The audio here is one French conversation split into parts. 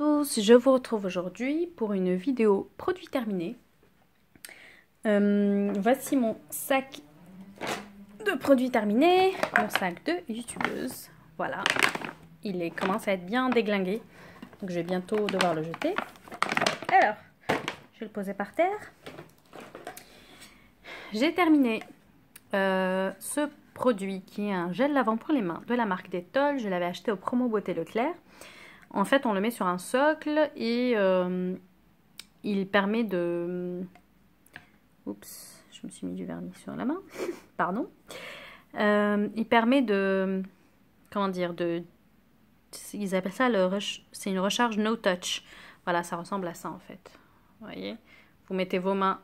tous, je vous retrouve aujourd'hui pour une vidéo produit terminé. Voici mon sac de produits terminés, mon sac de youtubeuse. Voilà, commence à être bien déglingué, donc je vais bientôt devoir le jeter. Alors, je vais le poser par terre. J'ai terminé ce produit qui est un gel lavant pour les mains de la marque Dettol. Je l'avais acheté au Promo Beauté Leclerc. En fait, on le met sur un socle et il permet de... Oups, je me suis mis du vernis sur la main. Pardon. Il permet de... Comment dire ils appellent ça c'est une recharge no touch. Voilà, ça ressemble à ça en fait. Vous voyez, vous mettez vos mains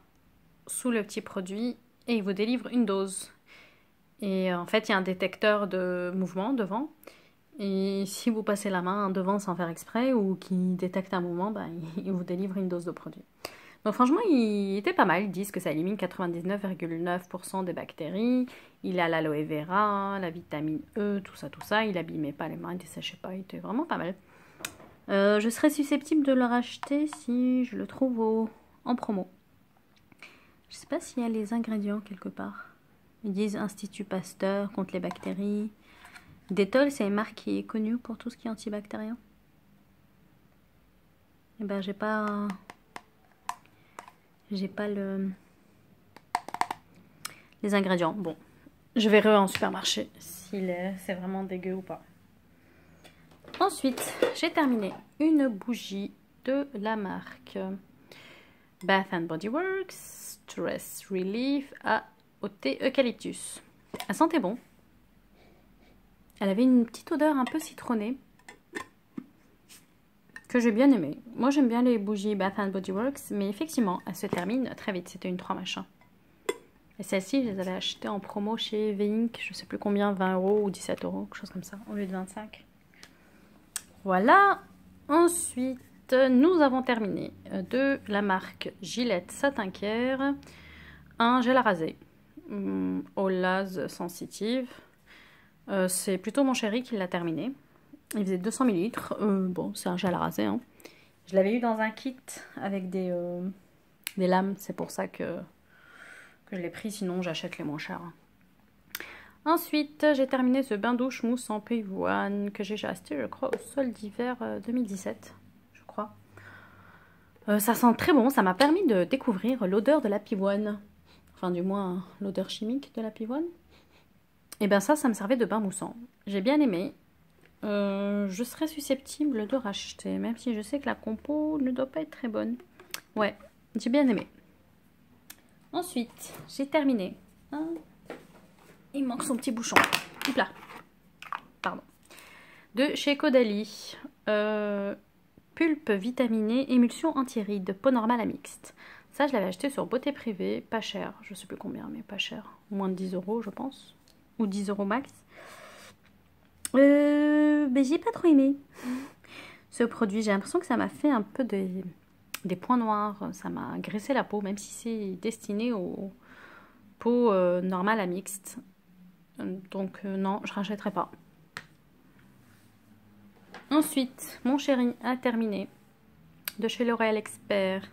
sous le petit produit et il vous délivre une dose. Et en fait, il y a un détecteur de mouvement devant. Et si vous passez la main devant sans faire exprès ou qui détecte un mouvement, il vous délivre une dose de produit. Donc franchement, il était pas mal. Ils disent que ça élimine 99,9% des bactéries. Il a l'aloe vera, la vitamine E, tout ça. Il abîmait pas les mains, il desséchait pas. Il était vraiment pas mal. Je serais susceptible de le racheter si je le trouve en promo. Je sais pas s'il y a les ingrédients quelque part. Ils disent Institut Pasteur contre les bactéries. Dettol, c'est une marque qui est connue pour tout ce qui est antibactérien. Et ben, j'ai pas les ingrédients. Bon, je verrai en supermarché si c'est vraiment dégueu ou pas. Ensuite, j'ai terminé une bougie de la marque Bath & Body Works Stress Relief au thé eucalyptus. Elle sentait bon. Elle avait une petite odeur un peu citronnée que j'ai bien aimée. Moi, j'aime bien les bougies Bath & Body Works, mais effectivement, elle se termine très vite. C'était une 3 machins. Et celle-ci, je les avais achetées en promo chez V-Ink, je sais plus combien, 20 € ou 17 €, quelque chose comme ça, au lieu de 25. Voilà. Ensuite, nous avons terminé de la marque Gillette Satin Care un gel à raser au lase sensitive. C'est plutôt mon chéri qui l'a terminé. Il faisait 200 ml. Bon, c'est un gel à raser. Hein. Je l'avais eu dans un kit avec des lames. C'est pour ça que je l'ai pris. Sinon, j'achète les moins chers. Ensuite, j'ai terminé ce bain douche mousse en pivoine que j'ai acheté, je crois, au sol d'hiver 2017. Je crois. Ça sent très bon. Ça m'a permis de découvrir l'odeur de la pivoine. Enfin, du moins, l'odeur chimique de la pivoine. Et bien ça me servait de bain moussant. J'ai bien aimé. Je serais susceptible de racheter, même si je sais que la compo ne doit pas être très bonne. Ouais, j'ai bien aimé. Ensuite, j'ai terminé. Il manque son petit bouchon. Hop là. Pardon. De chez Caudalie. Pulpe vitaminée, émulsion anti-rides, peau normale à mixte. Ça, je l'avais acheté sur Beauté Privée, pas cher. Je sais plus combien, mais pas cher. Moins de 10 €, je pense. Ou 10 € max. J'ai pas trop aimé ce produit. J'ai l'impression que ça m'a fait un peu des points noirs. Ça m'a graissé la peau, même si c'est destiné aux peaux normales à mixte. Donc non, je rachèterai pas. Ensuite, mon chéri a terminé de chez L'Oréal Expert.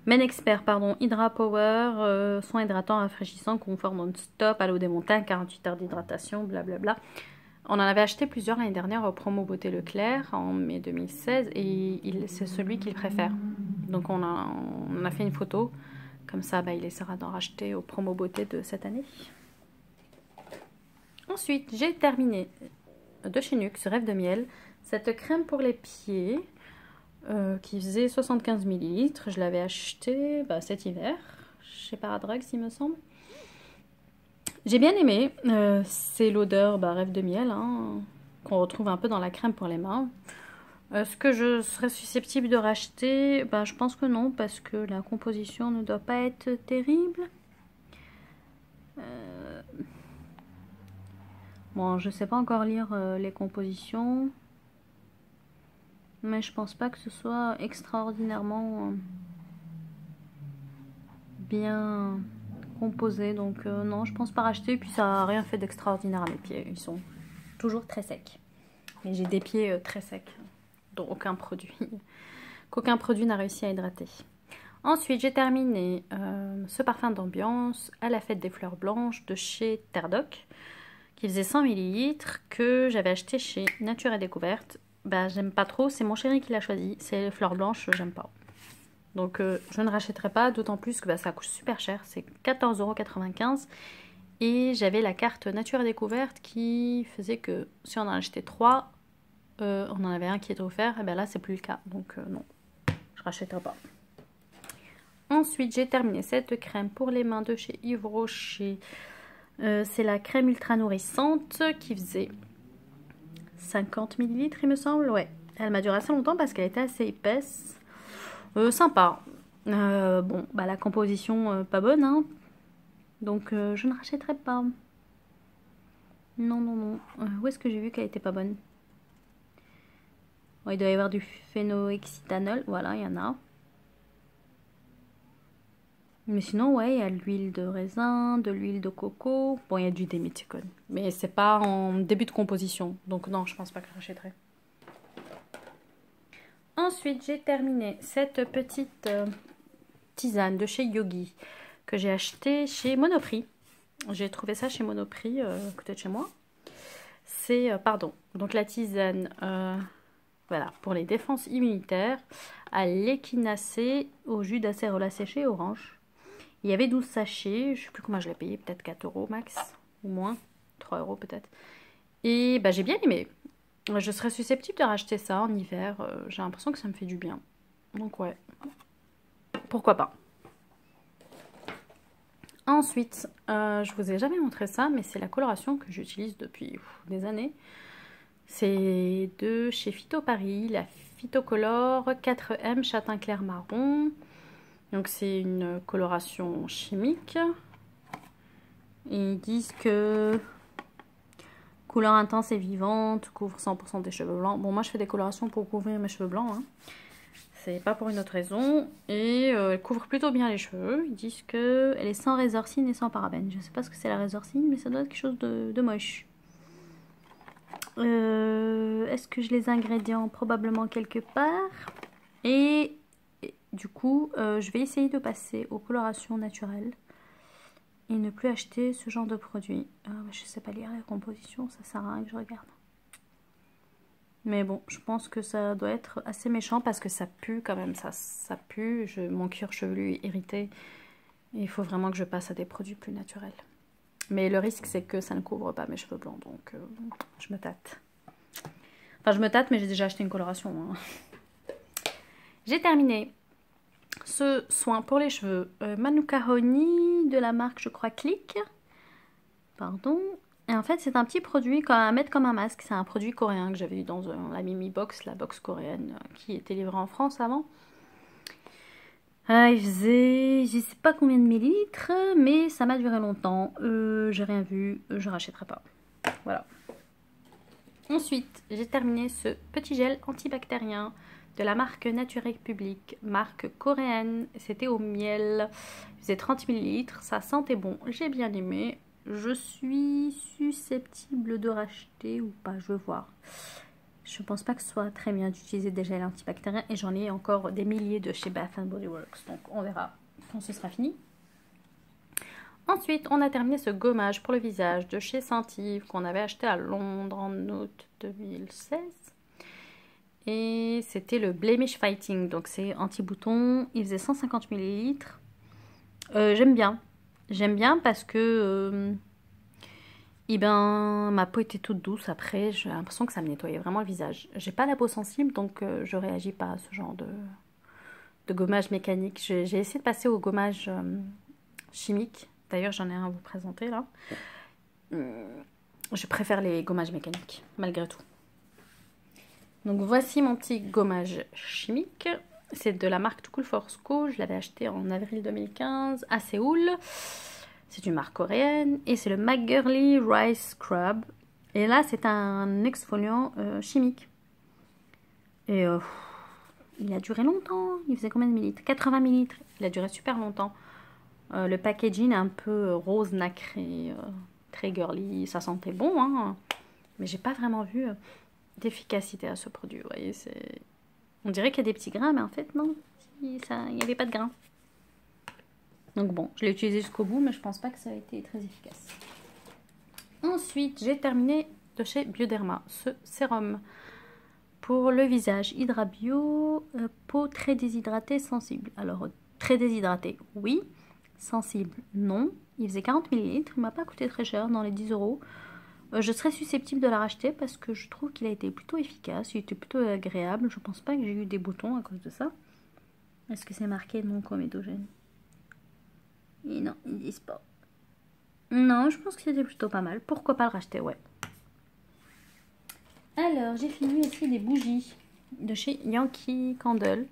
Men Expert, pardon, Hydra Power, soin hydratant, rafraîchissant, confort non-stop, à l'eau des montagnes, 48 heures d'hydratation, blablabla. On en avait acheté plusieurs l'année dernière au Promo Beauté Leclerc en mai 2016 et c'est celui qu'il préfère. Donc on a fait une photo, comme ça il essaiera d'en racheter au Promo Beauté de cette année. Ensuite, j'ai terminé de chez Nuxe, Rêve de miel, cette crème pour les pieds. Qui faisait 75 ml. Je l'avais acheté cet hiver chez Paradrugs, il me semble. J'ai bien aimé. C'est l'odeur Rêve de miel hein, qu'on retrouve un peu dans la crème pour les mains. Est-ce que je serais susceptible de racheter? Je pense que non, parce que la composition ne doit pas être terrible. Bon, je sais pas encore lire les compositions. Mais je pense pas que ce soit extraordinairement bien composé. Donc non, je pense pas racheter. Et puis ça n'a rien fait d'extraordinaire à mes pieds. Ils sont toujours très secs. Et j'ai des pieds très secs. dont qu'aucun produit n'a réussi à hydrater. Ensuite, j'ai terminé ce parfum d'ambiance à la fête des fleurs blanches de chez Terre Doc, qui faisait 100 ml, que j'avais acheté chez Nature et Découverte. Bah, j'aime pas trop, c'est mon chéri qui l'a choisi. C'est les fleurs blanches, j'aime pas. Donc, je ne rachèterai pas, d'autant plus que ça coûte super cher. C'est 14,95 €. Et j'avais la carte Nature et Découverte qui faisait que si on en achetait 3, on en avait un qui était offert. Et bien là, c'est plus le cas. Donc, non, je rachèterai pas. Ensuite, j'ai terminé cette crème pour les mains de chez Yves Rocher. C'est la crème ultra nourrissante qui faisait 50 ml, il me semble. Ouais, elle m'a duré assez longtemps parce qu'elle était assez épaisse. Sympa. Bon, bah la composition pas bonne, hein. Donc je ne rachèterai pas. Non, non, non. Où est-ce que j'ai vu qu'elle était pas bonne? Oh, il doit y avoir du phénoxyéthanol. Voilà, il y en a. Mais sinon, ouais, il y a de l'huile de raisin, de l'huile de coco. Bon, il y a du déméthicone. Mais c'est pas en début de composition. Donc non, je pense pas que je rachèterai. Ensuite, j'ai terminé cette petite tisane de chez Yogi que j'ai acheté chez Monoprix. J'ai trouvé ça chez Monoprix, à côté de chez moi. C'est, pardon, donc la tisane, voilà, pour les défenses immunitaires, à l'échinacée, au jus d'acérola séché orange. Il y avait 12 sachets, je ne sais plus comment je l'ai payé, peut-être 4 € max, ou moins, 3 € peut-être. Et bah, j'ai bien aimé. Je serais susceptible de racheter ça en hiver, j'ai l'impression que ça me fait du bien. Donc ouais, pourquoi pas. Ensuite, je vous ai jamais montré ça, mais c'est la coloration que j'utilise depuis des années. C'est de chez Phyto Paris, la Phytocolor 4M châtain clair marron. Donc c'est une coloration chimique. Et ils disent que couleur intense et vivante, couvre 100% des cheveux blancs. Bon, moi je fais des colorations pour couvrir mes cheveux blancs, hein. C'est pas pour une autre raison. Et elle couvre plutôt bien les cheveux. Ils disent qu'elle est sans résorcine et sans parabènes. Je sais pas ce que c'est la résorcine, mais ça doit être quelque chose de moche. Est-ce que j'ai les ingrédients? Probablement quelque part. Et du coup, je vais essayer de passer aux colorations naturelles. Et ne plus acheter ce genre de produit. Je sais pas lire la composition, ça sert à rien que je regarde. Mais bon, je pense que ça doit être assez méchant parce que ça pue quand même, ça pue, mon cuir chevelu est irrité. Et il faut vraiment que je passe à des produits plus naturels. Mais le risque, c'est que ça ne couvre pas mes cheveux blancs, donc je me tâte. Enfin, je me tâte, mais j'ai déjà acheté une coloration, hein. J'ai terminé ce soin pour les cheveux Manuka Honey de la marque, je crois, Click. Pardon. Et en fait, c'est un petit produit à mettre comme un masque. C'est un produit coréen que j'avais eu dans la Mimi Box, la box coréenne qui était livrée en France avant. Il faisait, je sais pas combien de millilitres, mais ça m'a duré longtemps. J'ai rien vu, je rachèterai pas. Voilà. Ensuite, j'ai terminé ce petit gel antibactérien de la marque Nature République, marque coréenne. C'était au miel. Il faisait 30 ml, ça sentait bon, j'ai bien aimé. Je suis susceptible de racheter ou pas, je veux voir. Je pense pas que ce soit très bien d'utiliser des gels antibactériens et j'en ai encore des milliers de chez Bath Body Works. Donc on verra quand ce sera fini. Ensuite, on a terminé ce gommage pour le visage de chez Saint-Yves qu'on avait acheté à Londres en août 2016. Et c'était le Blemish Fighting, donc c'est anti-bouton. Il faisait 150 ml. J'aime bien. J'aime bien parce que ma peau était toute douce après. J'ai l'impression que ça me nettoyait vraiment le visage. J'ai pas la peau sensible, donc je réagis pas à ce genre de gommage mécanique. J'ai essayé de passer au gommage chimique. D'ailleurs, j'en ai un à vous présenter là. Je préfère les gommages mécaniques, malgré tout. Donc voici mon petit gommage chimique. C'est de la marque Too Cool for School. Je l'avais acheté en avril 2015 à Séoul. C'est une marque coréenne. Et c'est le McGirly Rice Scrub. Et là, c'est un exfoliant chimique. Et il a duré longtemps. Il faisait combien de millilitres? 80 millilitres. Il a duré super longtemps. Le packaging est un peu rose nacré. Très girly. Ça sentait bon, hein. Mais j'ai pas vraiment vu d'efficacité à ce produit. Vous voyez, On dirait qu'il y a des petits grains, mais en fait, non. Il n'y avait pas de grains. Donc bon, je l'ai utilisé jusqu'au bout, mais je pense pas que ça a été très efficace. Ensuite, j'ai terminé de chez Bioderma ce sérum pour le visage Hydra Bio, peau très déshydratée, sensible. Alors, très déshydratée, oui. Sensible, non. Il faisait 40 ml, il m'a pas coûté très cher, dans les 10 €. Je serais susceptible de la racheter parce que je trouve qu'il a été plutôt efficace, il était plutôt agréable. Je pense pas que j'ai eu des boutons à cause de ça. Est-ce que c'est marqué non comédogène? Et non, ils disent pas. Non, je pense que c'était plutôt pas mal. Pourquoi pas le racheter, ouais. Alors, j'ai fini aussi des bougies de chez Yankee Candle.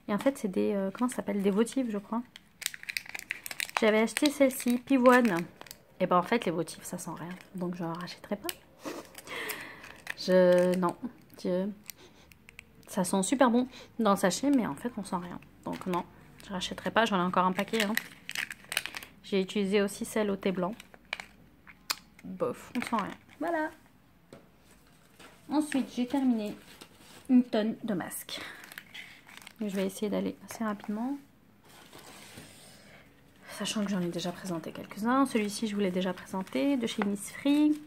Et en fait, c'est des, comment ça s'appelle? Des votives, je crois. J'avais acheté celle-ci, Pivoine. Et ben en fait, les votives, ça sent rien. Donc, je ne rachèterai pas. Non. Ça sent super bon dans le sachet, mais en fait, on sent rien. Donc, non, je rachèterai pas. J'en ai encore un paquet. Hein. J'ai utilisé aussi celle au thé blanc. Bof, on sent rien. Voilà. Ensuite, j'ai terminé une tonne de masques. Je vais essayer d'aller assez rapidement. Sachant que j'en ai déjà présenté quelques-uns. Celui-ci, je vous l'ai déjà présenté, de chez Innisfree.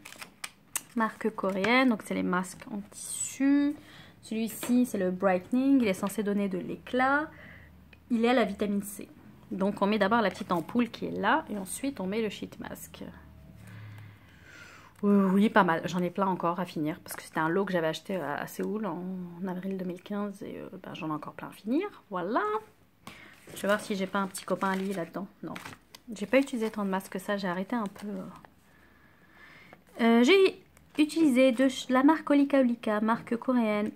Marque coréenne, donc c'est les masques en tissu. Celui-ci, c'est le Brightening. Il est censé donner de l'éclat. Il est à la vitamine C. Donc, on met d'abord la petite ampoule qui est là. Et ensuite, on met le sheet mask. Oui, pas mal. J'en ai plein encore à finir. Parce que c'était un lot que j'avais acheté à Séoul en avril 2015. Et j'en ai encore plein à finir. Voilà. Je vais voir si j'ai pas un petit copain à lui là-dedans. Non. J'ai pas utilisé tant de masques que ça. J'ai arrêté un peu. J'ai utilisé de la marque Olika Olika, marque coréenne.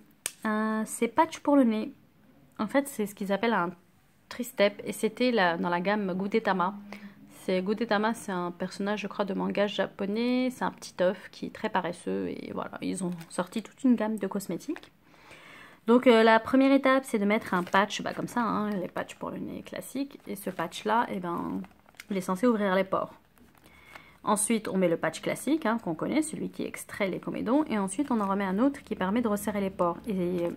C'est patch pour le nez. En fait, c'est ce qu'ils appellent un tri-step. Et c'était dans la gamme Gudetama. Gudetama, c'est un personnage, je crois, de manga japonais. C'est un petit œuf qui est très paresseux. Et voilà, ils ont sorti toute une gamme de cosmétiques. Donc la première étape, c'est de mettre un patch, comme ça, hein, les patchs pour le nez classique. Et ce patch-là, il est censé ouvrir les pores. Ensuite, on met le patch classique, hein, qu'on connaît, celui qui extrait les comédons. Et ensuite, on en remet un autre qui permet de resserrer les pores. Et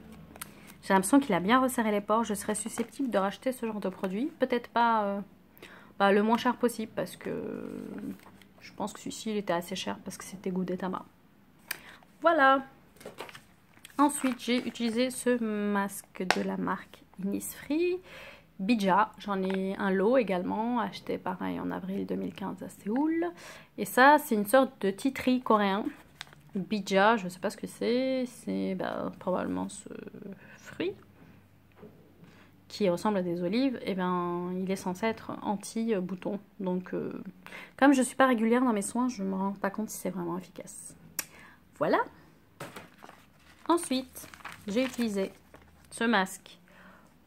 j'ai l'impression qu'il a bien resserré les pores. Je serais susceptible de racheter ce genre de produit. Peut-être pas le moins cher possible, parce que je pense que celui-ci, il était assez cher, parce que c'était Gudetama. Voilà. Ensuite, j'ai utilisé ce masque de la marque Innisfree, Bija. J'en ai un lot également, acheté pareil en avril 2015 à Séoul. Et ça, c'est une sorte de tea tree coréen. Bija, je ne sais pas ce que c'est. C'est probablement ce fruit qui ressemble à des olives. Et il est censé être anti-bouton. Donc, comme je ne suis pas régulière dans mes soins, je ne me rends pas compte si c'est vraiment efficace. Voilà. Ensuite, j'ai utilisé ce masque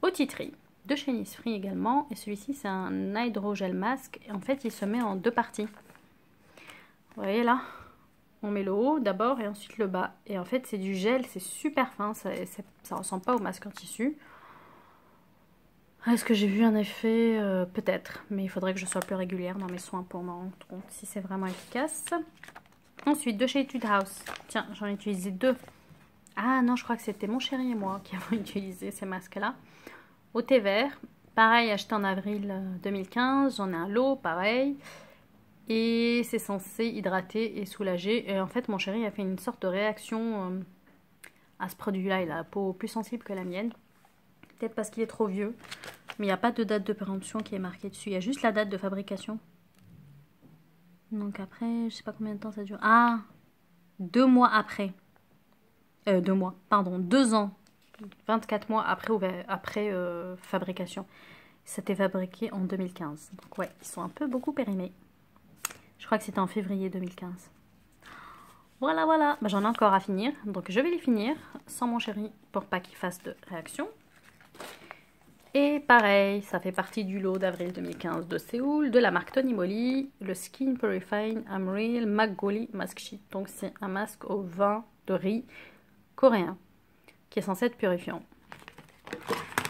au tea tree de chez Innisfree également. Et celui-ci, c'est un hydrogel masque. Et en fait, il se met en deux parties. Vous voyez là, on met le haut d'abord et ensuite le bas. Et en fait, c'est du gel, c'est super fin. Ça ressemble pas au masque en tissu. Est-ce que j'ai vu un effet? Peut-être. Mais il faudrait que je sois plus régulière dans mes soins pour m'en rendre compte si c'est vraiment efficace. Ensuite, de chez Etude House. Tiens, j'en ai utilisé deux. Ah non, je crois que c'était mon chéri et moi qui avons utilisé ces masques-là. Au thé vert. Pareil, acheté en avril 2015. J'en ai un lot, pareil. Et c'est censé hydrater et soulager. Et en fait, mon chéri a fait une sorte de réaction à ce produit-là. Il a la peau plus sensible que la mienne. Peut-être parce qu'il est trop vieux. Mais il n'y a pas de date de péremption qui est marquée dessus. Il y a juste la date de fabrication. Donc après, je sais pas combien de temps ça dure. Ah, 2 mois après. 2 mois, pardon, 2 ans, 24 mois après fabrication. C'était fabriqué en 2015. Donc ouais, ils sont un peu beaucoup périmés. Je crois que c'était en février 2015. Voilà, voilà. J'en ai encore à finir. Donc je vais les finir sans mon chéri pour pas qu'il fasse de réaction. Et pareil, ça fait partie du lot d'avril 2015 de Séoul, de la marque Tony Moly, le Skin Purifying Amreal Makgeolli Mask Sheet. Donc c'est un masque au vin de riz coréen qui est censé être purifiant.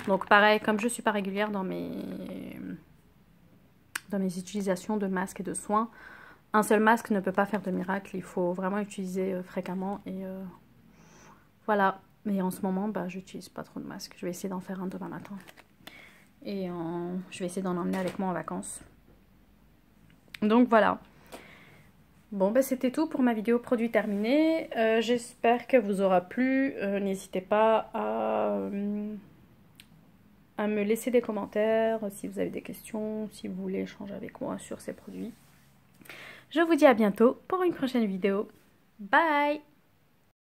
Donc pareil, comme je suis pas régulière dans mes utilisations de masques et de soins, un seul masque ne peut pas faire de miracle. Il faut vraiment utiliser fréquemment et voilà. Mais en ce moment, bah, j'utilise pas trop de masques. Je vais essayer d'en faire un demain matin. Et je vais essayer d'en emmener avec moi en vacances. Donc voilà. Bon, bah, c'était tout pour ma vidéo produit terminé. J'espère que vous aura plu. N'hésitez pas à me laisser des commentaires si vous avez des questions, si vous voulez échanger avec moi sur ces produits. Je vous dis à bientôt pour une prochaine vidéo. Bye!